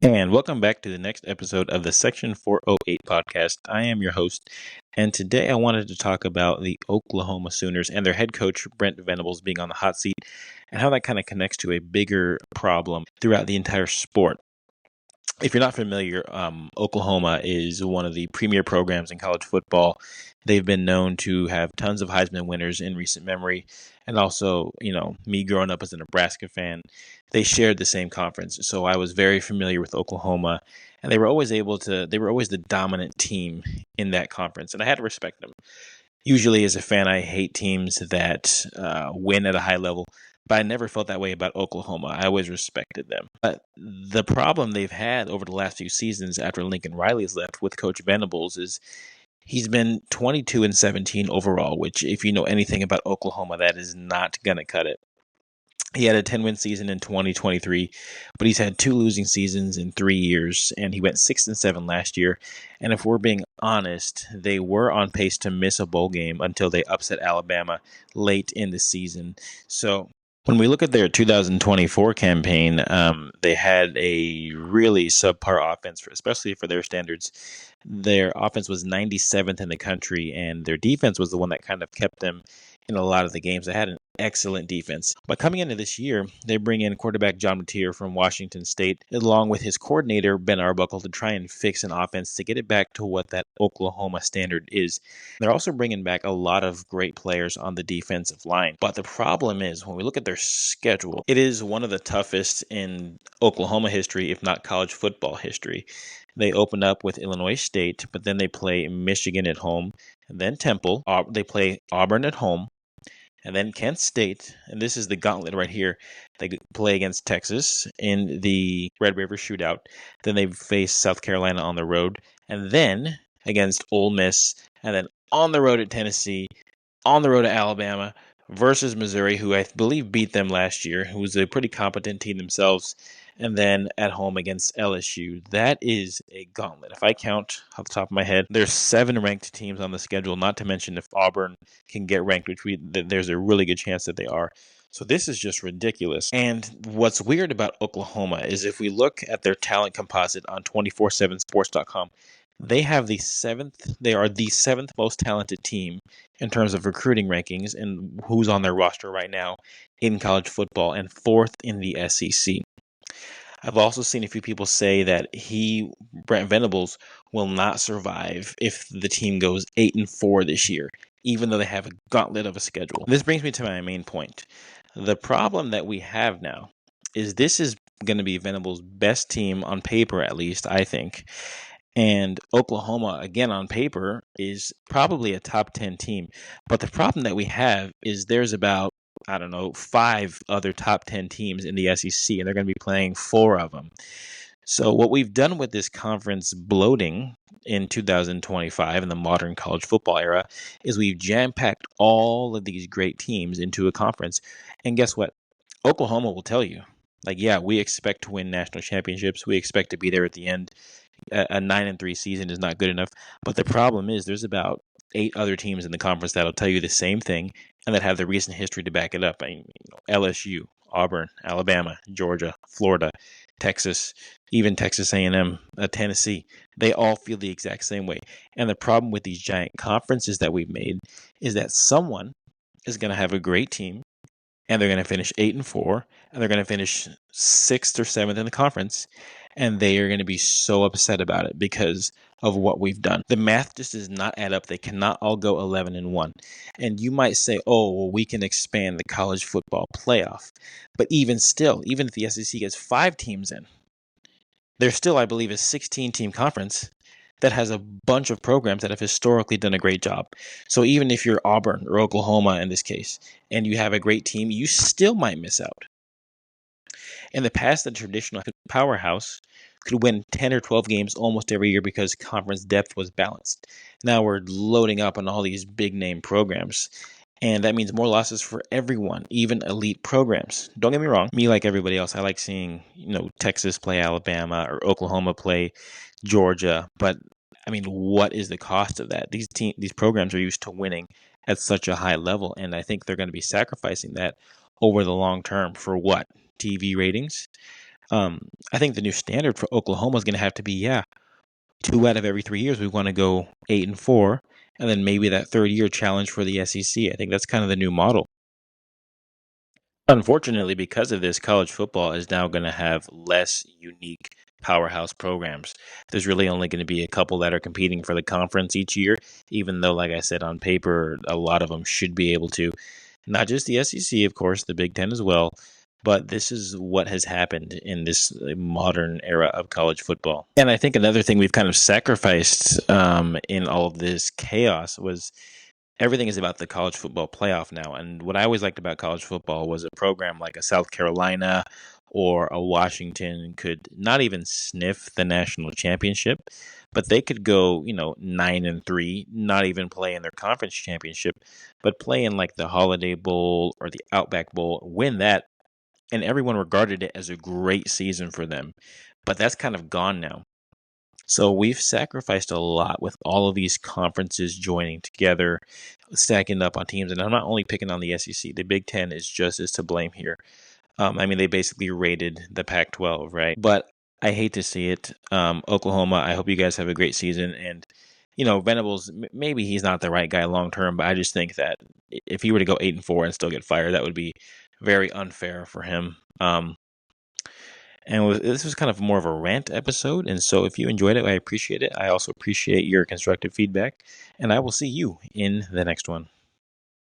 And welcome back to the next episode of the Section 408 podcast. I am your host, and today I wanted to talk about the Oklahoma Sooners and their head coach, Brent Venables, being on the hot seat, and how that kind of connects to a bigger problem throughout the entire sport. If you're not familiar, Oklahoma is one of the premier programs in college football. They've been known to have tons of Heisman winners in recent memory. And also, me growing up as a Nebraska fan, they shared the same conference. So I was very familiar with Oklahoma. And they were always the dominant team in that conference. And I had to respect them. Usually, as a fan, I hate teams that win at a high level, but I never felt that way about Oklahoma. I always respected them. But the problem they've had over the last few seasons after Lincoln Riley's left with Coach Venables is he's been 22-17 overall, which, if you know anything about Oklahoma, that is not going to cut it. He had a 10-win season in 2023, but he's had 2 losing seasons in 3 years, and he went 6-7 last year. And if we're being honest, they were on pace to miss a bowl game until they upset Alabama late in the season. So when we look at their 2024 campaign, they had a really subpar offense, especially for their standards. Their offense was 97th in the country, and their defense was the one that kind of kept them in a lot of the games. They had an excellent defense. But coming into this year, they bring in quarterback John Mateer from Washington State, along with his coordinator, Ben Arbuckle, to try and fix an offense to get it back to what that Oklahoma standard is. They're also bringing back a lot of great players on the defensive line. But the problem is, when we look at their schedule, it is one of the toughest in Oklahoma history, if not college football history. They open up with Illinois State, but then they play Michigan at home, and then Temple. They play Auburn at home, and then Kent State, and this is the gauntlet right here. They play against Texas in the Red River Shootout. Then they face South Carolina on the road, and then against Ole Miss, and then on the road at Tennessee, on the road at Alabama, versus Missouri, who I believe beat them last year, who was a pretty competent team themselves, and then at home against LSU. That is a gauntlet. If I count off the top of my head, there's 7 ranked teams on the schedule, not to mention if Auburn can get ranked, which there's a really good chance that they are. So this is just ridiculous. And what's weird about Oklahoma is if we look at their talent composite on 247sports.com, they are the 7th most talented team in terms of recruiting rankings and who's on their roster right now in college football, and 4th in the SEC. I've also seen a few people say that Brent Venables, will not survive if the team goes 8-4 this year, even though they have a gauntlet of a schedule. This brings me to my main point. The problem that we have now is this is going to be Venables' best team on paper, at least, I think. And Oklahoma, again, on paper, is probably a top 10 team. But the problem that we have is there's about 5 other top 10 teams in the SEC, and they're going to be playing 4 of them. So what we've done with this conference bloating in 2025 in the modern college football era is we've jam-packed all of these great teams into a conference. And guess what? Oklahoma will tell you, we expect to win national championships. We expect to be there at the end. A 9-3 season is not good enough. But the problem is there's about 8 other teams in the conference that'll tell you the same thing and that have the recent history to back it up. LSU, Auburn, Alabama, Georgia, Florida, Texas, even Texas A&M, Tennessee. They all feel the exact same way. And the problem with these giant conferences that we've made is that someone is going to have a great team, and they're going to finish 8-4, and they're going to finish 6th or 7th in the conference, and they are going to be so upset about it because of what we've done. The math just does not add up. They cannot all go 11-1. And you might say, oh, well, we can expand the college football playoff. But even still, even if the SEC gets 5 teams in, there's still, I believe, a 16-team conference that has a bunch of programs that have historically done a great job. So even if you're Auburn or Oklahoma in this case, and you have a great team, you still might miss out. In the past, the traditional powerhouse could win 10 or 12 games almost every year because conference depth was balanced. Now we're loading up on all these big-name programs, and that means more losses for everyone, even elite programs. Don't get me wrong. Me, like everybody else, I like seeing Texas play Alabama or Oklahoma play Georgia. But, what is the cost of that? These programs are used to winning at such a high level, and I think they're going to be sacrificing that over the long term for what? TV ratings? I think the new standard for Oklahoma is going to have to be, 2 out of every 3 years we want to go 8-4, and then maybe that third year challenge for the SEC. I think that's kind of the new model. Unfortunately, because of this, college football is now going to have less unique powerhouse programs. There's really only going to be a couple that are competing for the conference each year, even though, like I said, on paper, a lot of them should be able to. Not just the SEC, of course, the Big Ten as well, but this is what has happened in this modern era of college football. And I think another thing we've kind of sacrificed in all of this chaos was everything is about the college football playoff now. And what I always liked about college football was a program like a South Carolina or a Washington could not even sniff the national championship, but they could go, 9-3, not even play in their conference championship, but play in like the Holiday Bowl or the Outback Bowl, win that, and everyone regarded it as a great season for them. But that's kind of gone now. So we've sacrificed a lot with all of these conferences joining together, stacking up on teams. And I'm not only picking on the SEC. The Big Ten is just as to blame here. They basically raided the Pac-12, right? But I hate to see it. Oklahoma, I hope you guys have a great season. And, Venables, maybe he's not the right guy long term, but I just think that if he were to go 8-4 and still get fired, that would be very unfair for him. This was kind of more of a rant episode. And so if you enjoyed it, I appreciate it. I also appreciate your constructive feedback. And I will see you in the next one.